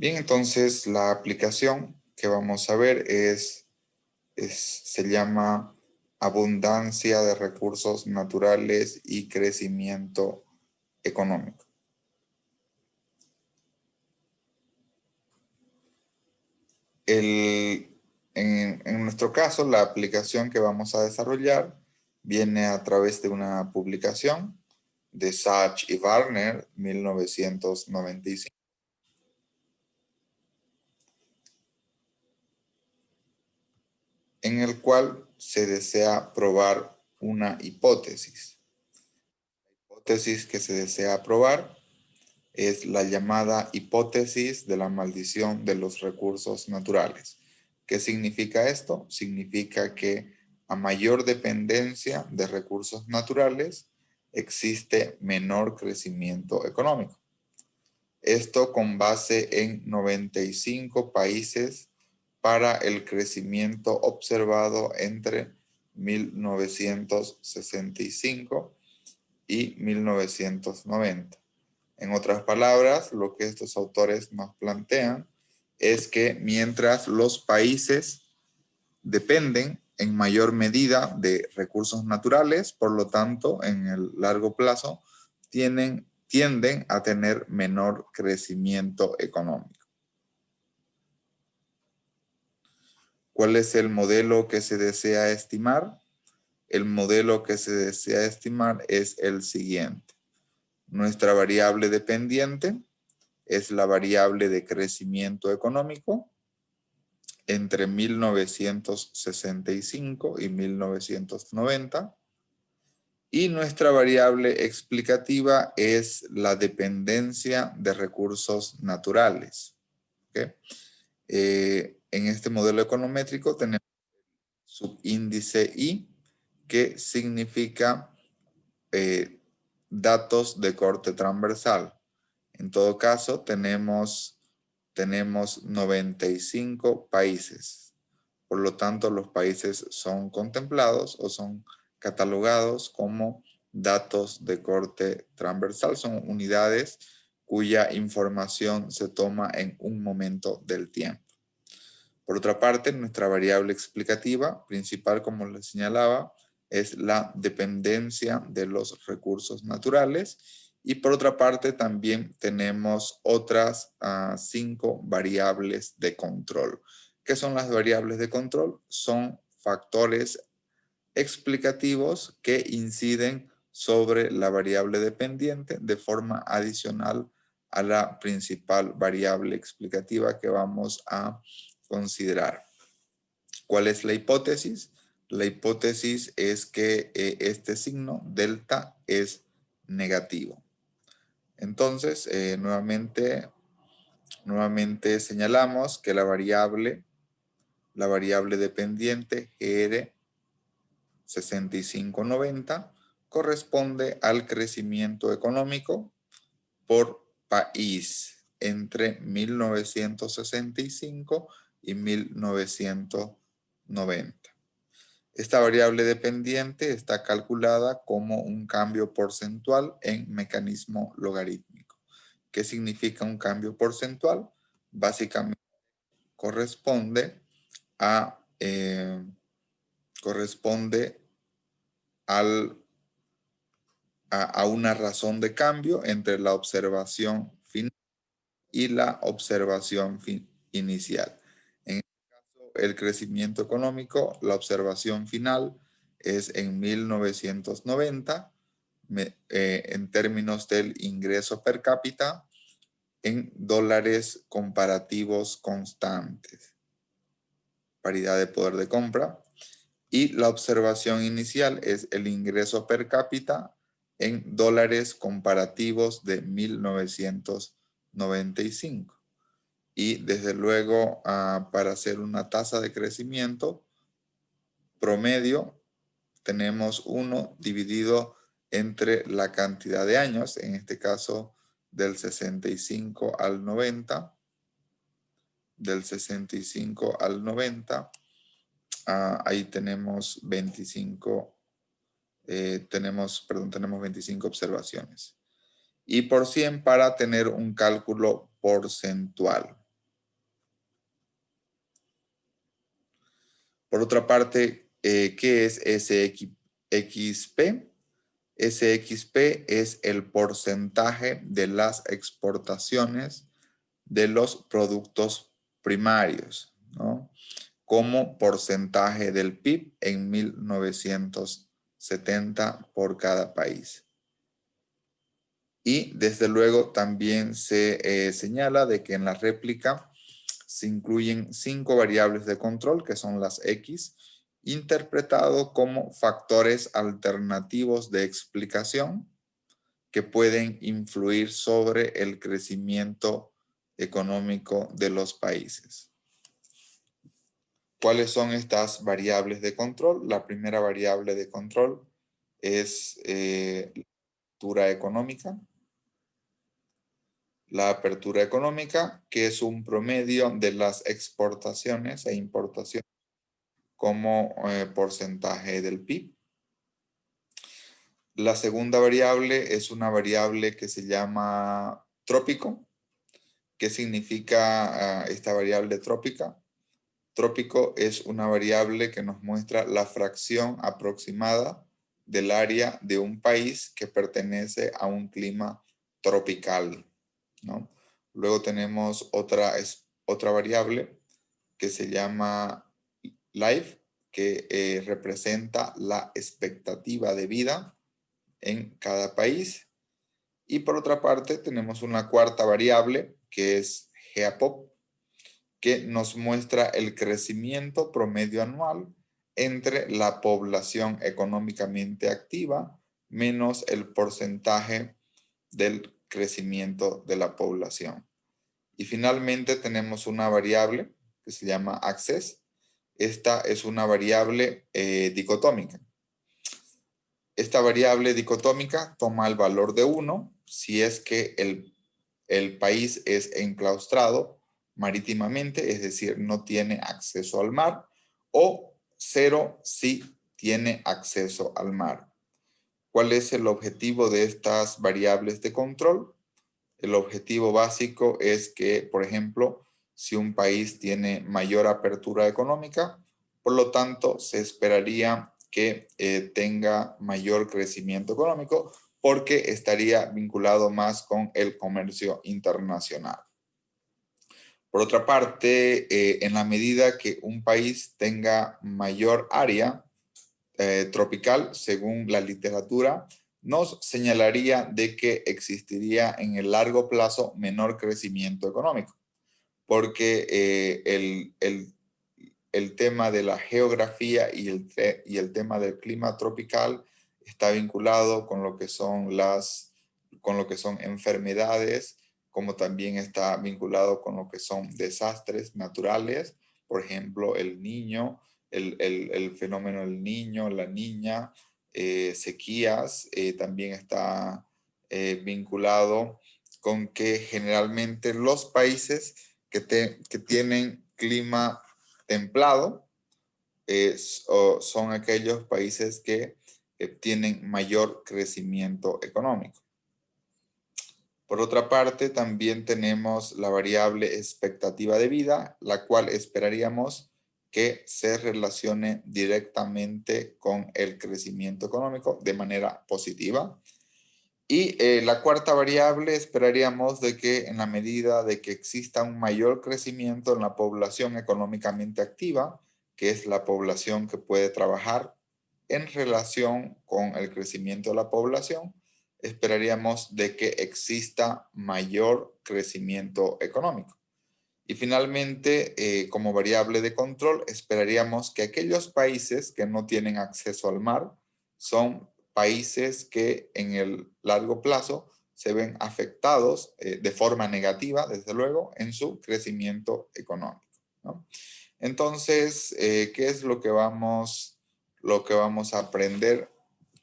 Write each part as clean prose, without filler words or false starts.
Bien, entonces la aplicación que vamos a ver se llama abundancia de recursos naturales y crecimiento económico. En nuestro caso, la aplicación que vamos a desarrollar viene a través de una publicación de Sachs y Warner, 1995. En el cual se desea probar una hipótesis. La hipótesis que se desea probar es la llamada hipótesis de la maldición de los recursos naturales. ¿Qué significa esto? Significa que a mayor dependencia de recursos naturales existe menor crecimiento económico. Esto con base en 95 países para el crecimiento observado entre 1965 y 1990. En otras palabras, lo que estos autores nos plantean es que mientras los países dependen en mayor medida de recursos naturales, por lo tanto, en el largo plazo, tienden a tener menor crecimiento económico. ¿Cuál es el modelo que se desea estimar? El modelo que se desea estimar es el siguiente. Nuestra variable dependiente es la variable de crecimiento económico entre 1965 y 1990. Y nuestra variable explicativa es la dependencia de recursos naturales. ¿Okay? En este modelo econométrico tenemos subíndice I, que significa datos de corte transversal. En todo caso, tenemos 95 países. Por lo tanto, los países son contemplados o son catalogados como datos de corte transversal. Son unidades cuya información se toma en un momento del tiempo. Por otra parte, nuestra variable explicativa principal, como les señalaba, es la dependencia de los recursos naturales. Y por otra parte, también tenemos otras 5 variables de control. ¿Qué son las variables de control? Son factores explicativos que inciden sobre la variable dependiente de forma adicional a la principal variable explicativa que vamos a considerar. ¿Cuál es la hipótesis? La hipótesis es que este signo delta es negativo. Entonces, nuevamente señalamos que la variable dependiente GR 6590 corresponde al crecimiento económico por país entre 1965 y 1990. Esta variable dependiente está calculada como un cambio porcentual en mecanismo logarítmico. ¿Qué significa un cambio porcentual? Básicamente corresponde a una razón de cambio entre la observación final y la observación inicial. En este caso, el crecimiento económico, la observación final es en 1990, en términos del ingreso per cápita, en dólares comparativos constantes, paridad de poder de compra. Y la observación inicial es el ingreso per cápita en dólares comparativos de 1995. Y desde luego, para hacer una tasa de crecimiento promedio, tenemos 1 dividido entre la cantidad de años, en este caso del 65 al 90, ahí tenemos 25, tenemos 25 observaciones. Y por 100 para tener un cálculo porcentual. Por otra parte, ¿qué es SXP? SXP es el porcentaje de las exportaciones de los productos primarios, ¿no? Como porcentaje del PIB en 1970 por cada país. Y desde luego también se señala de que en la réplica se incluyen 5 variables de control, que son las X, interpretado como factores alternativos de explicación que pueden influir sobre el crecimiento económico de los países. ¿Cuáles son estas variables de control? La primera variable de control es la apertura económica. La apertura económica, que es un promedio de las exportaciones e importaciones como porcentaje del PIB. La segunda variable es una variable que se llama trópico. ¿Qué significa esta variable trópica? Trópico es una variable que nos muestra la fracción aproximada del área de un país que pertenece a un clima tropical, ¿no? Luego tenemos otra variable que se llama life, que representa la expectativa de vida en cada país. Y por otra parte tenemos una cuarta variable que es GEAPOP, que nos muestra el crecimiento promedio anual entre la población económicamente activa menos el porcentaje del crecimiento de la población. Y finalmente tenemos una variable que se llama access. Esta es una variable dicotómica. Esta variable dicotómica toma el valor de 1 si es que el país es enclaustrado marítimamente, es decir, no tiene acceso al mar, o 0 si tiene acceso al mar. ¿Cuál es el objetivo de estas variables de control? El objetivo básico es que, por ejemplo, si un país tiene mayor apertura económica, por lo tanto, se esperaría que tenga mayor crecimiento económico porque estaría vinculado más con el comercio internacional. Por otra parte, en la medida que un país tenga mayor área tropical, según la literatura, nos señalaría de que existiría en el largo plazo menor crecimiento económico, porque el tema de la geografía y el tema del clima tropical está vinculado con lo que son enfermedades, como también está vinculado con lo que son desastres naturales, por ejemplo, el fenómeno del niño, la niña, sequías, también está vinculado con que generalmente los países que tienen clima templado son aquellos países que tienen mayor crecimiento económico. Por otra parte, también tenemos la variable expectativa de vida, la cual esperaríamos que se relacione directamente con el crecimiento económico de manera positiva. Y la cuarta variable esperaríamos de que en la medida de que exista un mayor crecimiento en la población económicamente activa, que es la población que puede trabajar en relación con el crecimiento de la población, esperaríamos de que exista mayor crecimiento económico. Y finalmente, como variable de control, esperaríamos que aquellos países que no tienen acceso al mar son países que en el largo plazo se ven afectados de forma negativa, desde luego, en su crecimiento económico, ¿no? Entonces, ¿qué es lo que vamos a aprender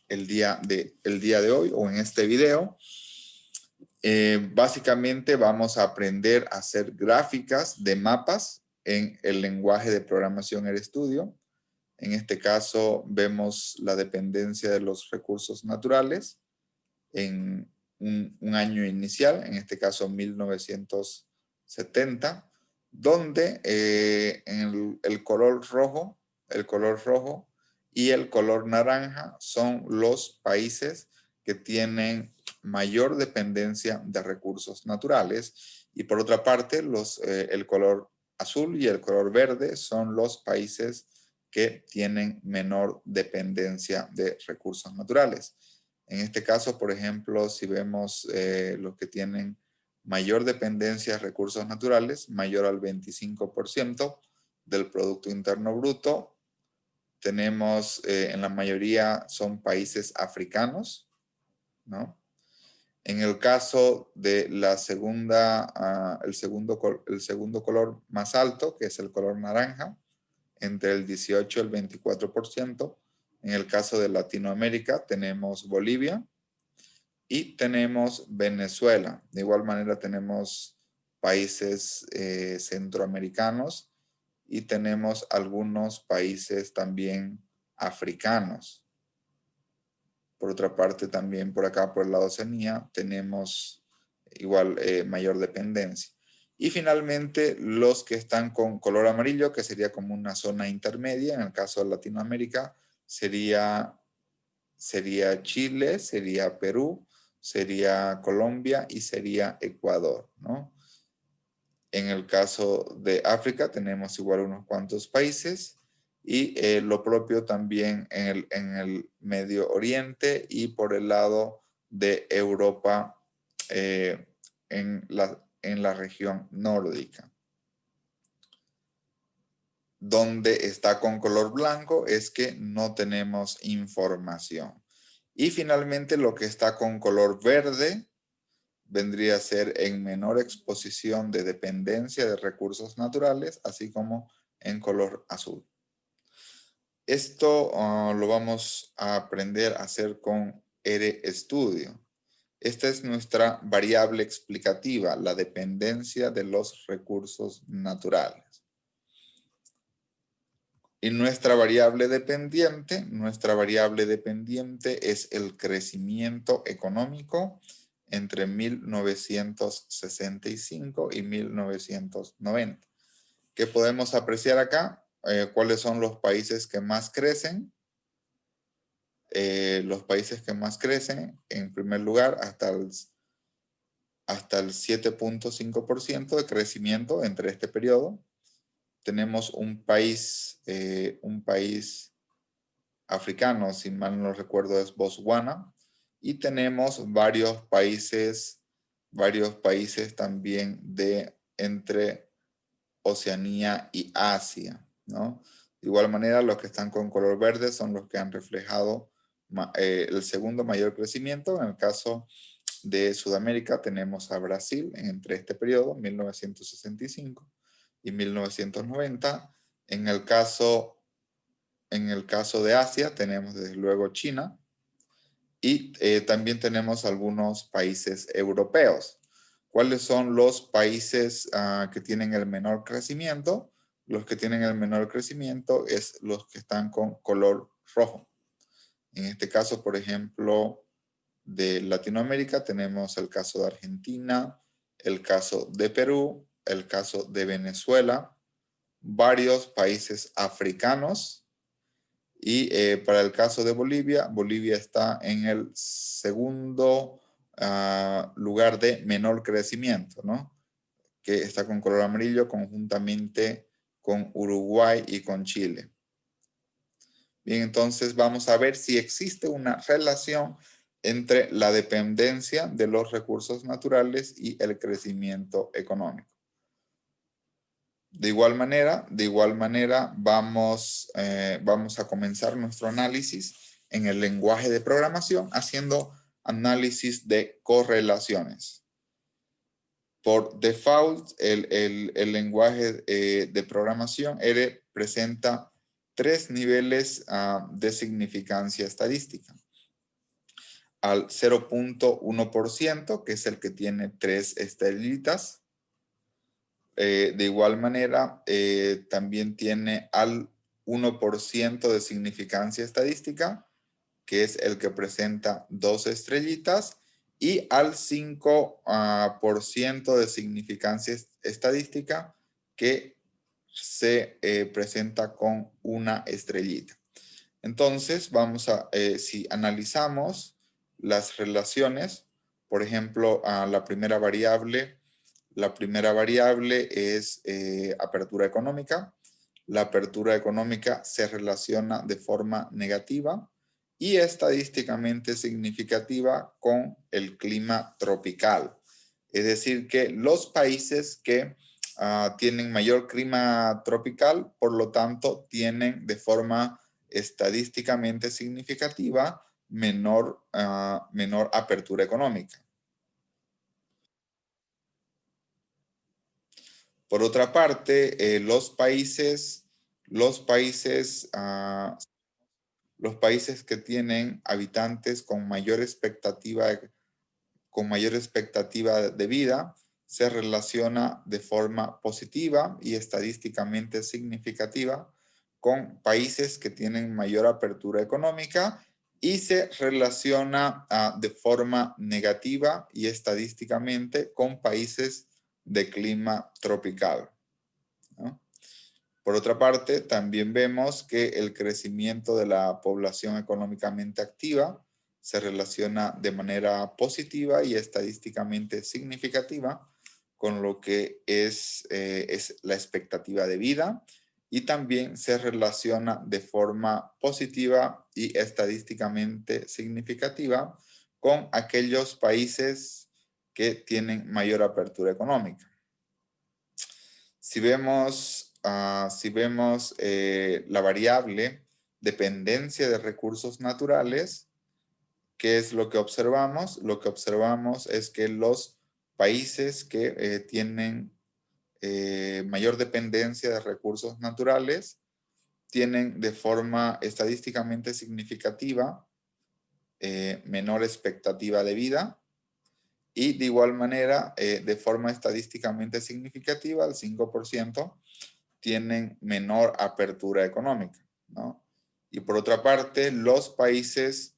el día de hoy o en este video? Básicamente vamos a aprender a hacer gráficas de mapas en el lenguaje de programación RStudio. En este caso vemos la dependencia de los recursos naturales en un año inicial, en este caso 1970, donde en el color rojo el color rojo, y el color naranja son los países que tienen mayor dependencia de recursos naturales. Y por otra parte, el color azul y el color verde son los países que tienen menor dependencia de recursos naturales. En este caso, por ejemplo, si vemos los que tienen mayor dependencia de recursos naturales, mayor al 25% del Producto Interno Bruto, tenemos en la mayoría son países africanos, ¿no? En el caso de la segunda, el segundo color más alto, que es el color naranja, entre el 18 y el 24%. En el caso de Latinoamérica tenemos Bolivia y tenemos Venezuela. De igual manera tenemos países centroamericanos y tenemos algunos países también africanos. Por otra parte, también por acá, por el lado de Oceanía, tenemos igual mayor dependencia. Y finalmente, los que están con color amarillo, que sería como una zona intermedia, en el caso de Latinoamérica, sería Chile, sería Perú, sería Colombia y sería Ecuador, ¿no? En el caso de África tenemos igual unos cuantos países y lo propio también en el Medio Oriente y por el lado de Europa en la región nórdica. Donde está con color blanco es que no tenemos información. Y finalmente lo que está con color verde vendría a ser en menor exposición de dependencia de recursos naturales, así como en color azul. Esto lo vamos a aprender a hacer con RStudio. Esta es nuestra variable explicativa, la dependencia de los recursos naturales. Y nuestra variable dependiente es el crecimiento económico entre 1965 y 1990. ¿Qué podemos apreciar acá? ¿Cuáles son los países que más crecen? Los países que más crecen, en primer lugar, hasta el 7.5% de crecimiento entre este periodo. Tenemos un país africano, si mal no recuerdo es Botswana, y tenemos varios países también de entre Oceanía y Asia, ¿no? De igual manera, los que están con color verde son los que han reflejado el segundo mayor crecimiento. En el caso de Sudamérica tenemos a Brasil entre este periodo, 1965 y 1990. En el caso de Asia tenemos desde luego China y también tenemos algunos países europeos. ¿Cuáles son los países que tienen el menor crecimiento? Los que tienen el menor crecimiento es los que están con color rojo. En este caso, por ejemplo, de Latinoamérica tenemos el caso de Argentina, el caso de Perú, el caso de Venezuela, varios países africanos y para el caso de Bolivia, Bolivia está en el segundo lugar de menor crecimiento, ¿no? Que está con color amarillo conjuntamente con Uruguay y con Chile. Bien, entonces vamos a ver si existe una relación entre la dependencia de los recursos naturales y el crecimiento económico. De igual manera vamos a comenzar nuestro análisis en el lenguaje de programación haciendo análisis de correlaciones. Por default, el lenguaje de programación presenta 3 niveles de significancia estadística. Al 0.1%, que es el que tiene 3 estrellitas. De igual manera, también tiene al 1% de significancia estadística, que es el que presenta 2 estrellitas, y al 5% de significancia estadística, que se presenta con una estrellita. Entonces, si analizamos las relaciones, por ejemplo, la primera variable es apertura económica. La apertura económica se relaciona de forma negativa y estadísticamente significativa con el clima tropical. Es decir, que los países que tienen mayor clima tropical, por lo tanto, tienen de forma estadísticamente significativa menor apertura económica. Por otra parte, los países que tienen habitantes con mayor expectativa de vida se relaciona de forma positiva y estadísticamente significativa con países que tienen mayor apertura económica y se relaciona de forma negativa y estadísticamente con países de clima tropical, ¿no? Por otra parte, también vemos que el crecimiento de la población económicamente activa se relaciona de manera positiva y estadísticamente significativa con lo que es la expectativa de vida, y también se relaciona de forma positiva y estadísticamente significativa con aquellos países que tienen mayor apertura económica. Si vemos la variable dependencia de recursos naturales, ¿qué es lo que observamos? Lo que observamos es que los países que tienen mayor dependencia de recursos naturales tienen de forma estadísticamente significativa menor expectativa de vida, y de igual manera, de forma estadísticamente significativa, el 5%, tienen menor apertura económica, ¿no? Y por otra parte, los países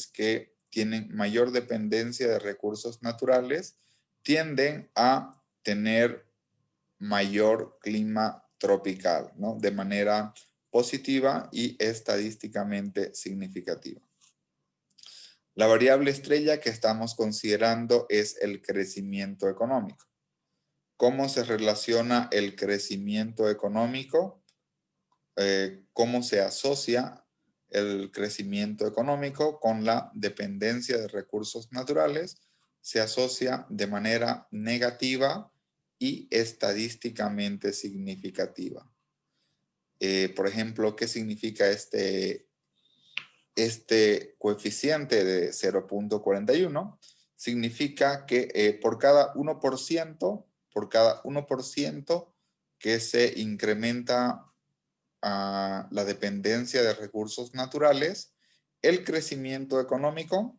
que tienen mayor dependencia de recursos naturales tienden a tener mayor clima tropical, ¿no? De manera positiva y estadísticamente significativa. La variable estrella que estamos considerando es el crecimiento económico. ¿Cómo se relaciona el crecimiento económico? ¿Cómo se asocia el crecimiento económico con la dependencia de recursos naturales? Se asocia de manera negativa y estadísticamente significativa. Por ejemplo, ¿qué significa este coeficiente de 0.41? Significa que por cada 1%, que se incrementa la dependencia de recursos naturales, el crecimiento económico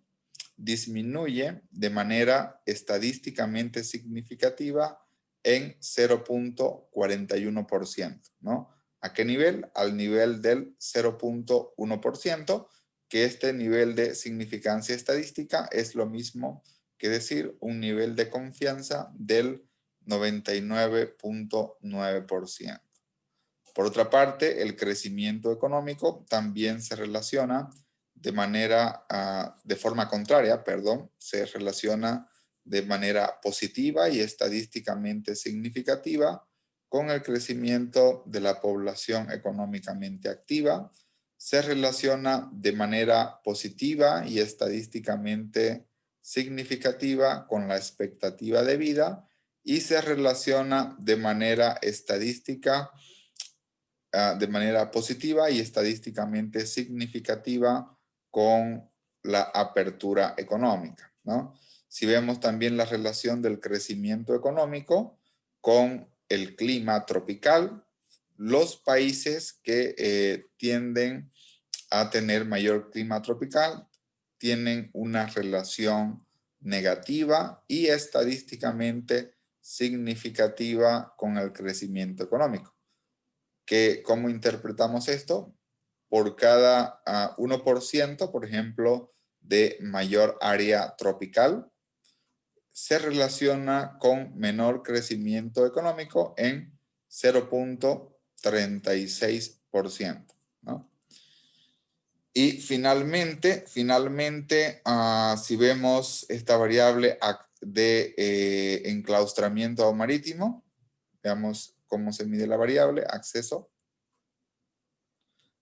disminuye de manera estadísticamente significativa en 0.41%, ¿no? ¿A qué nivel? Al nivel del 0.1%, que este nivel de significancia estadística es lo mismo que decir un nivel de confianza del 99.9%. Por otra parte, el crecimiento económico también se relaciona de forma contraria, se relaciona de manera positiva y estadísticamente significativa con el crecimiento de la población económicamente activa. Se relaciona de manera positiva y estadísticamente significativa con la expectativa de vida, y se relaciona de manera positiva y estadísticamente significativa con la apertura económica, ¿no? Si vemos también la relación del crecimiento económico con el clima tropical, los países que tienden a tener mayor clima tropical tienen una relación negativa y estadísticamente significativa con el crecimiento económico. ¿Cómo interpretamos esto? Por cada 1%, por ejemplo, de mayor área tropical, se relaciona con menor crecimiento económico en 0.36%, ¿no? Y finalmente, si vemos esta variable de enclaustramiento marítimo, veamos cómo se mide la variable, acceso.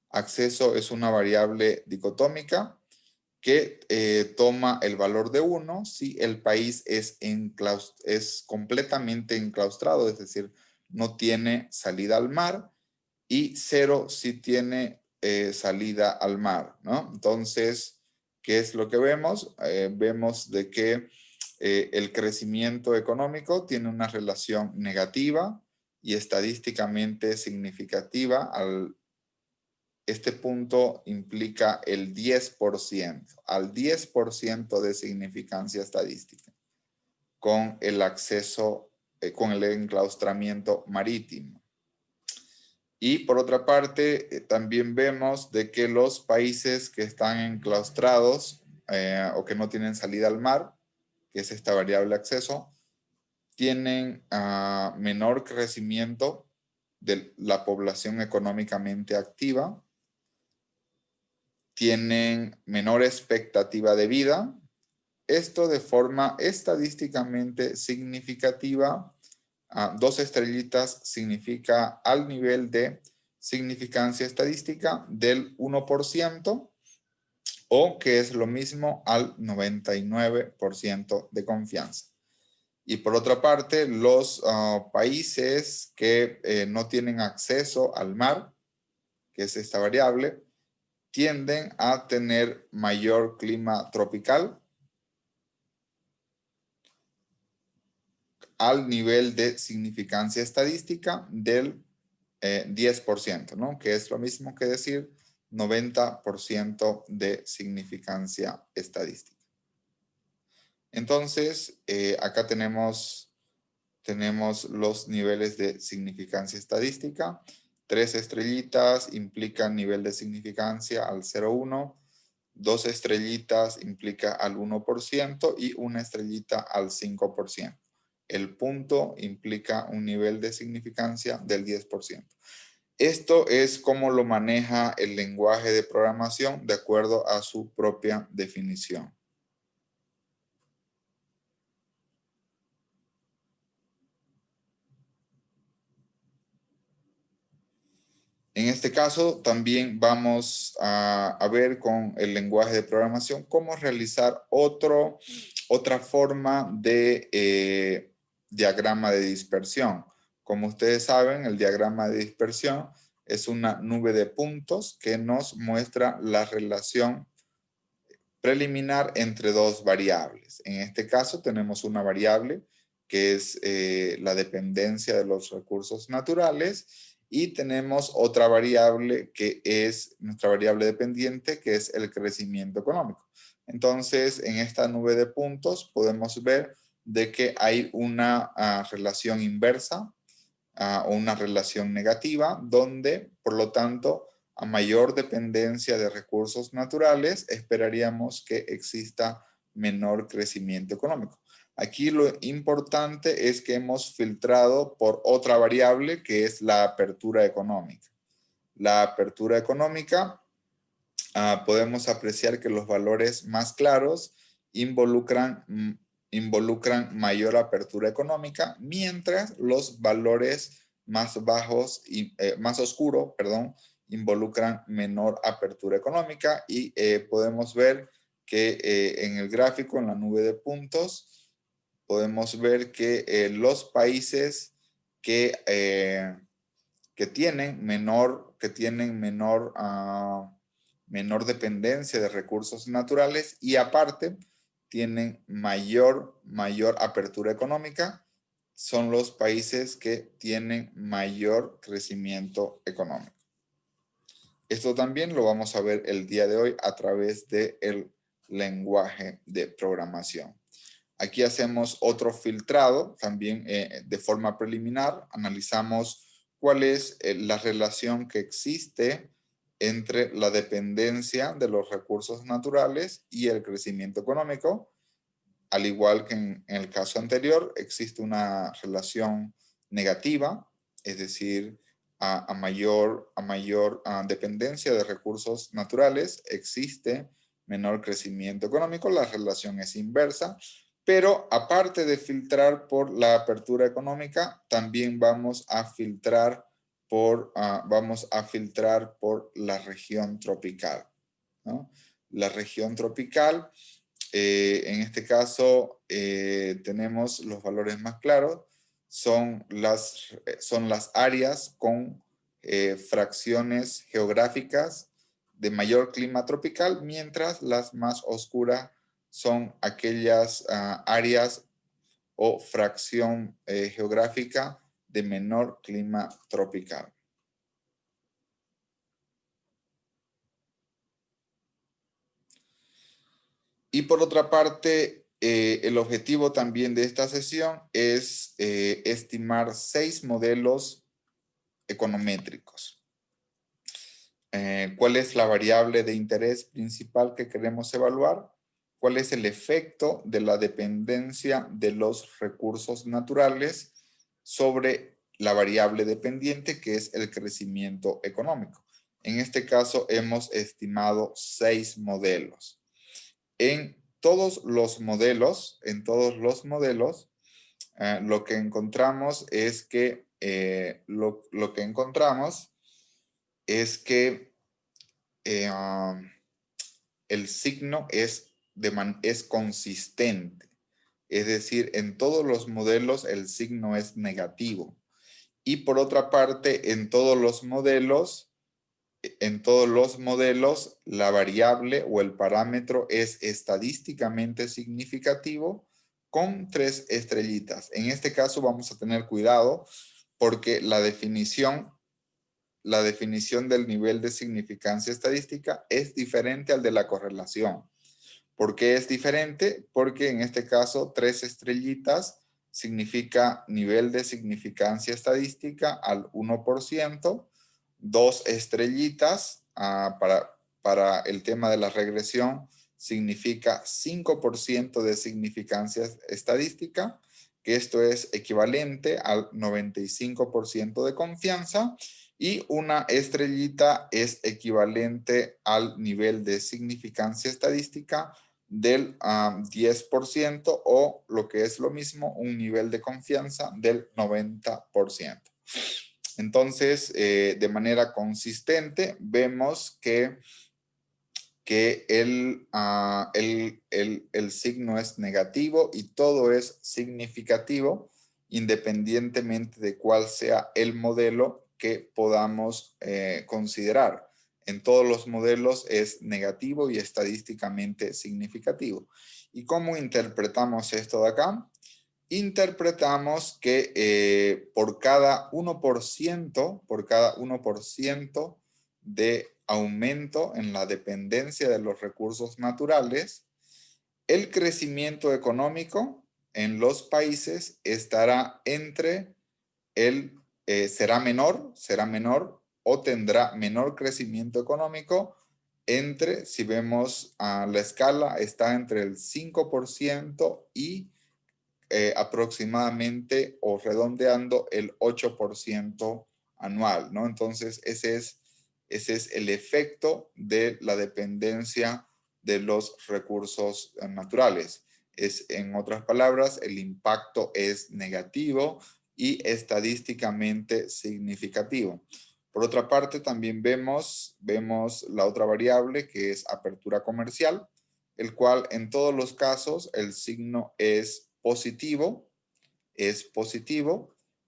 Acceso es una variable dicotómica que toma el valor de 1 si el país es completamente enclaustrado, es decir, no tiene salida al mar, y 0 si tiene salida al mar, ¿no? Entonces, ¿qué es lo que vemos? Vemos de que el crecimiento económico tiene una relación negativa y estadísticamente significativa. Este punto implica el 10%, al 10% de significancia estadística con el acceso, con el enclaustramiento marítimo. Y por otra parte, también vemos de que los países que están enclaustrados o que no tienen salida al mar, que es esta variable acceso, tienen menor crecimiento de la población económicamente activa, tienen menor expectativa de vida. Esto de forma estadísticamente significativa. 2 estrellitas significa al nivel de significancia estadística del 1%, o que es lo mismo al 99% de confianza. Y por otra parte, los países que no tienen acceso al mar, que es esta variable, tienden a tener mayor clima tropical al nivel de significancia estadística del 10%, ¿no? Que es lo mismo que decir 90% de significancia estadística. Entonces, acá tenemos los niveles de significancia estadística. 3 estrellitas implican nivel de significancia al 0,1. 2 estrellitas implica al 1% y 1 estrellita al 5%. El punto implica un nivel de significancia del 10%. Esto es cómo lo maneja el lenguaje de programación de acuerdo a su propia definición. En este caso, también vamos a ver con el lenguaje de programación cómo realizar otra forma de diagrama de dispersión. Como ustedes saben, el diagrama de dispersión es una nube de puntos que nos muestra la relación preliminar entre dos variables. En este caso, tenemos una variable que es la dependencia de los recursos naturales, y tenemos otra variable que es nuestra variable dependiente, que es el crecimiento económico. Entonces, en esta nube de puntos podemos ver de que hay una relación inversa o una relación negativa, donde, por lo tanto, a mayor dependencia de recursos naturales, esperaríamos que exista menor crecimiento económico. Aquí lo importante es que hemos filtrado por otra variable, que es la apertura económica. La apertura económica, podemos apreciar que los valores más claros involucran mayor apertura económica, mientras los valores más bajos y más oscuros, perdón, involucran menor apertura económica. Y podemos ver que en el gráfico, en la nube de puntos, podemos ver que los países que tienen menor dependencia de recursos naturales y aparte tienen mayor apertura económica, son los países que tienen mayor crecimiento económico. Esto también lo vamos a ver el día de hoy a través del lenguaje de programación. Aquí hacemos otro filtrado también de forma preliminar. Analizamos cuál es la relación que existe entre la dependencia de los recursos naturales y el crecimiento económico. Al igual que en el caso anterior, existe una relación negativa es decir, a mayor dependencia de recursos naturales, existe menor crecimiento económico. La relación es inversa, pero aparte de filtrar por la apertura económica, también vamos a filtrar por la región tropical, ¿no? La región tropical, en este caso, tenemos los valores más claros, son las áreas con fracciones geográficas de mayor clima tropical, mientras las más oscuras son aquellas áreas o fracción geográfica de menor clima tropical. Y por otra parte, el objetivo también de esta sesión es estimar 6 modelos econométricos. ¿Cuál es la variable de interés principal que queremos evaluar? ¿Cuál es el efecto de la dependencia de los recursos naturales sobre la variable dependiente, que es el crecimiento económico? En este caso hemos estimado 6 modelos. En todos los modelos, lo que encontramos es que el signo es consistente. Es decir, en todos los modelos el signo es negativo. Y por otra parte, en todos los modelos, la variable o el parámetro es estadísticamente significativo con 3 estrellitas. En este caso vamos a tener cuidado porque la definición del nivel de significancia estadística es diferente al de la correlación. ¿Por qué es diferente? Porque en este caso 3 estrellitas significa nivel de significancia estadística al 1%, 2 estrellitas para el tema de la regresión significa 5% de significancia estadística, que esto es equivalente al 95% de confianza, y una estrellita es equivalente al nivel de significancia estadística del 10%, o lo que es lo mismo, un nivel de confianza del 90%. Entonces, de manera consistente, vemos que el signo es negativo y todo es significativo, independientemente de cuál sea el modelo que podamos considerar. En todos los modelos es negativo y estadísticamente significativo. ¿Y cómo interpretamos esto de acá? Interpretamos que por cada 1% de aumento en la dependencia de los recursos naturales, el crecimiento económico en los países estará será menor o tendrá menor crecimiento económico si vemos la escala, está entre el 5% y aproximadamente o redondeando el 8% anual, ¿no? Entonces, ese es el efecto de la dependencia de los recursos naturales. En otras palabras, el impacto es negativo y estadísticamente significativo. Por otra parte, también vemos la otra variable, que es apertura comercial, el cual en todos los casos el signo es positivo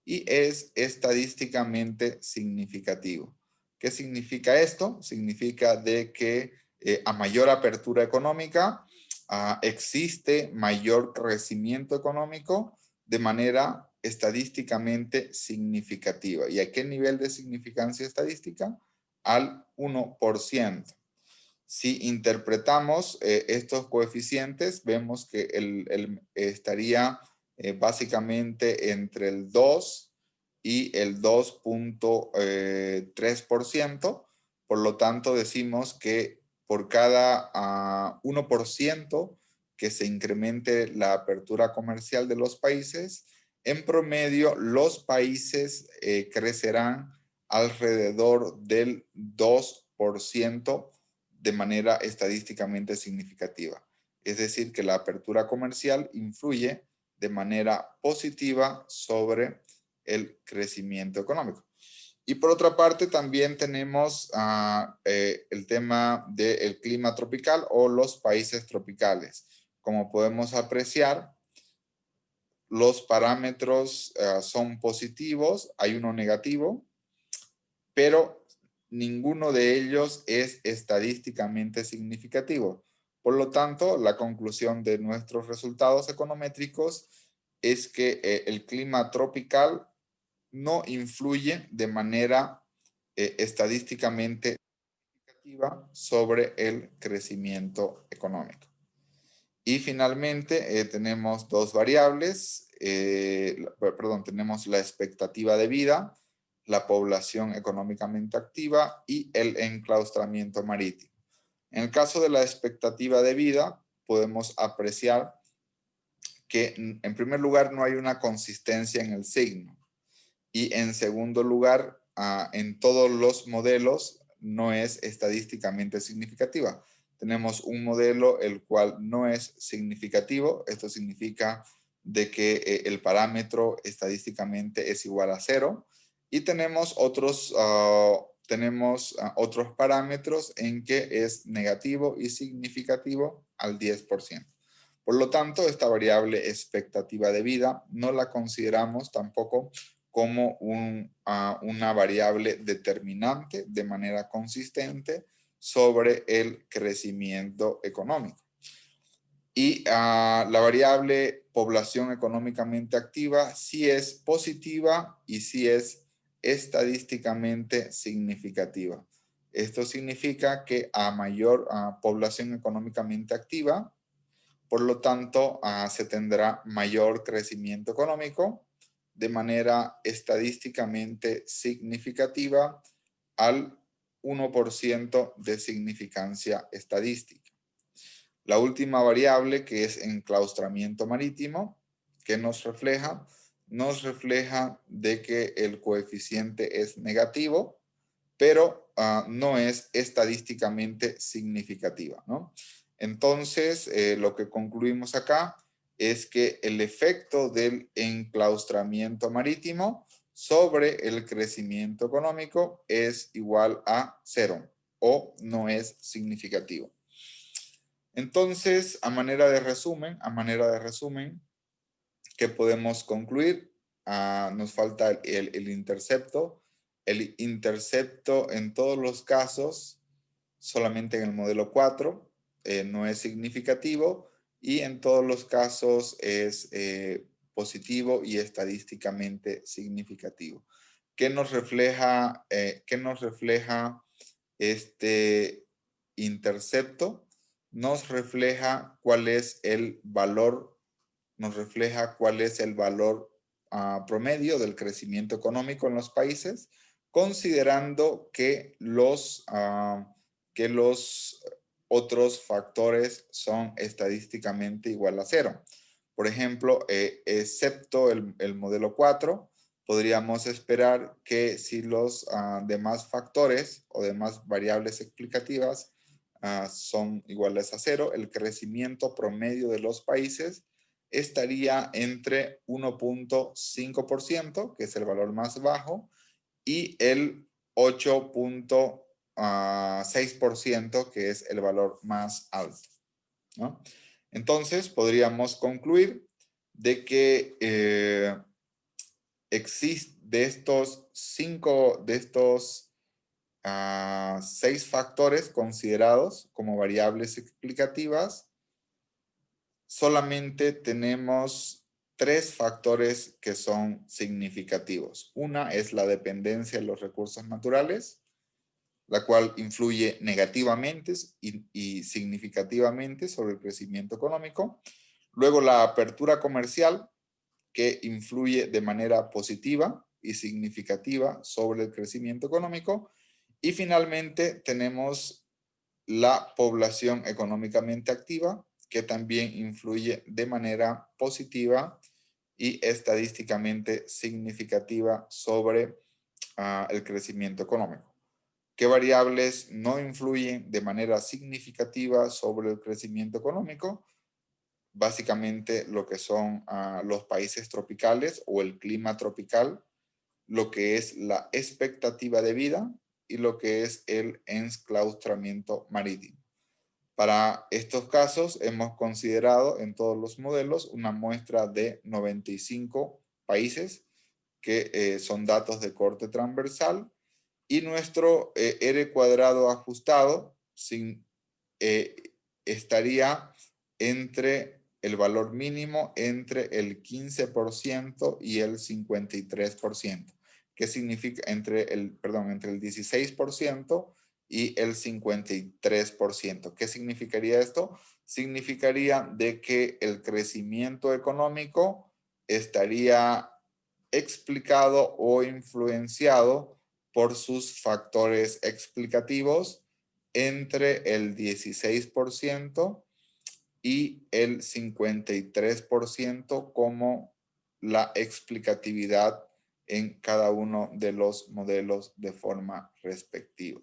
y es estadísticamente significativo. ¿Qué significa esto? Significa de que a mayor apertura económica existe mayor crecimiento económico de manera estadísticamente significativa. ¿Y a qué nivel de significancia estadística? Al 1%. Si interpretamos estos coeficientes, vemos que estaría básicamente entre el 2 y el 2.3%. Por lo tanto, decimos que por cada 1% que se incremente la apertura comercial de los países, en promedio los países crecerán alrededor del 2% de manera estadísticamente significativa. Es decir, que la apertura comercial influye de manera positiva sobre el crecimiento económico. Y por otra parte, también tenemos el tema del clima tropical o los países tropicales. Como podemos apreciar, los parámetros son positivos, hay uno negativo, pero ninguno de ellos es estadísticamente significativo. Por lo tanto, la conclusión de nuestros resultados econométricos es que el clima tropical no influye de manera estadísticamente significativa sobre el crecimiento económico. Y finalmente tenemos dos variables, tenemos la expectativa de vida, la población económicamente activa y el enclaustramiento marítimo. En el caso de la expectativa de vida, podemos apreciar que en primer lugar no hay una consistencia en el signo. Y en segundo lugar, en todos los modelos no es estadísticamente significativa. Tenemos un modelo el cual no es significativo. Esto significa de que el parámetro estadísticamente es igual a 0. Y tenemos otros parámetros en que es negativo y significativo al 10%. Por lo tanto, esta variable expectativa de vida no la consideramos tampoco como una variable determinante de manera consistente sobre el crecimiento económico. Y la variable población económicamente activa sí es positiva y sí es estadísticamente significativa. Esto significa que a mayor población económicamente activa, por lo tanto, se tendrá mayor crecimiento económico de manera estadísticamente significativa al 1% de significancia estadística. La última variable, que es enclaustramiento marítimo, que nos refleja de que el coeficiente es negativo, pero no es estadísticamente significativa, ¿no? Entonces, lo que concluimos acá es que el efecto del enclaustramiento marítimo sobre el crecimiento económico es igual a 0 o no es significativo. Entonces, a manera de resumen, ¿qué podemos concluir? Nos falta el intercepto. El intercepto en todos los casos, solamente en el modelo 4, no es significativo y en todos los casos es positivo y estadísticamente significativo. ¿Qué nos refleja este intercepto? Nos refleja cuál es el valor promedio del crecimiento económico en los países, considerando que los otros factores son estadísticamente igual a 0. Por ejemplo, excepto el modelo 4, podríamos esperar que si los demás factores o demás variables explicativas son iguales a 0, el crecimiento promedio de los países estaría entre 1.5%, que es el valor más bajo, y el 8.6%, que es el valor más alto, ¿no? Entonces, podríamos concluir de que de estos 6 factores considerados como variables explicativas, solamente tenemos 3 factores que son significativos. Una es la dependencia de los recursos naturales, la cual influye negativamente y significativamente sobre el crecimiento económico. Luego la apertura comercial, que influye de manera positiva y significativa sobre el crecimiento económico. Y finalmente tenemos la población económicamente activa, que también influye de manera positiva y estadísticamente significativa sobre el crecimiento económico. ¿Qué variables no influyen de manera significativa sobre el crecimiento económico? Básicamente lo que son los países tropicales o el clima tropical, lo que es la expectativa de vida y lo que es el enclaustramiento marítimo. Para estos casos hemos considerado en todos los modelos una muestra de 95 países que son datos de corte transversal y nuestro R cuadrado ajustado eh, estaría entre el valor mínimo entre el 15% y el 53%. ¿Qué significa? Entre el 16% y el 53%. ¿Qué significaría esto? Significaría de que el crecimiento económico estaría explicado o influenciado por sus factores explicativos entre el 16% y el 53% como la explicatividad en cada uno de los modelos de forma respectiva.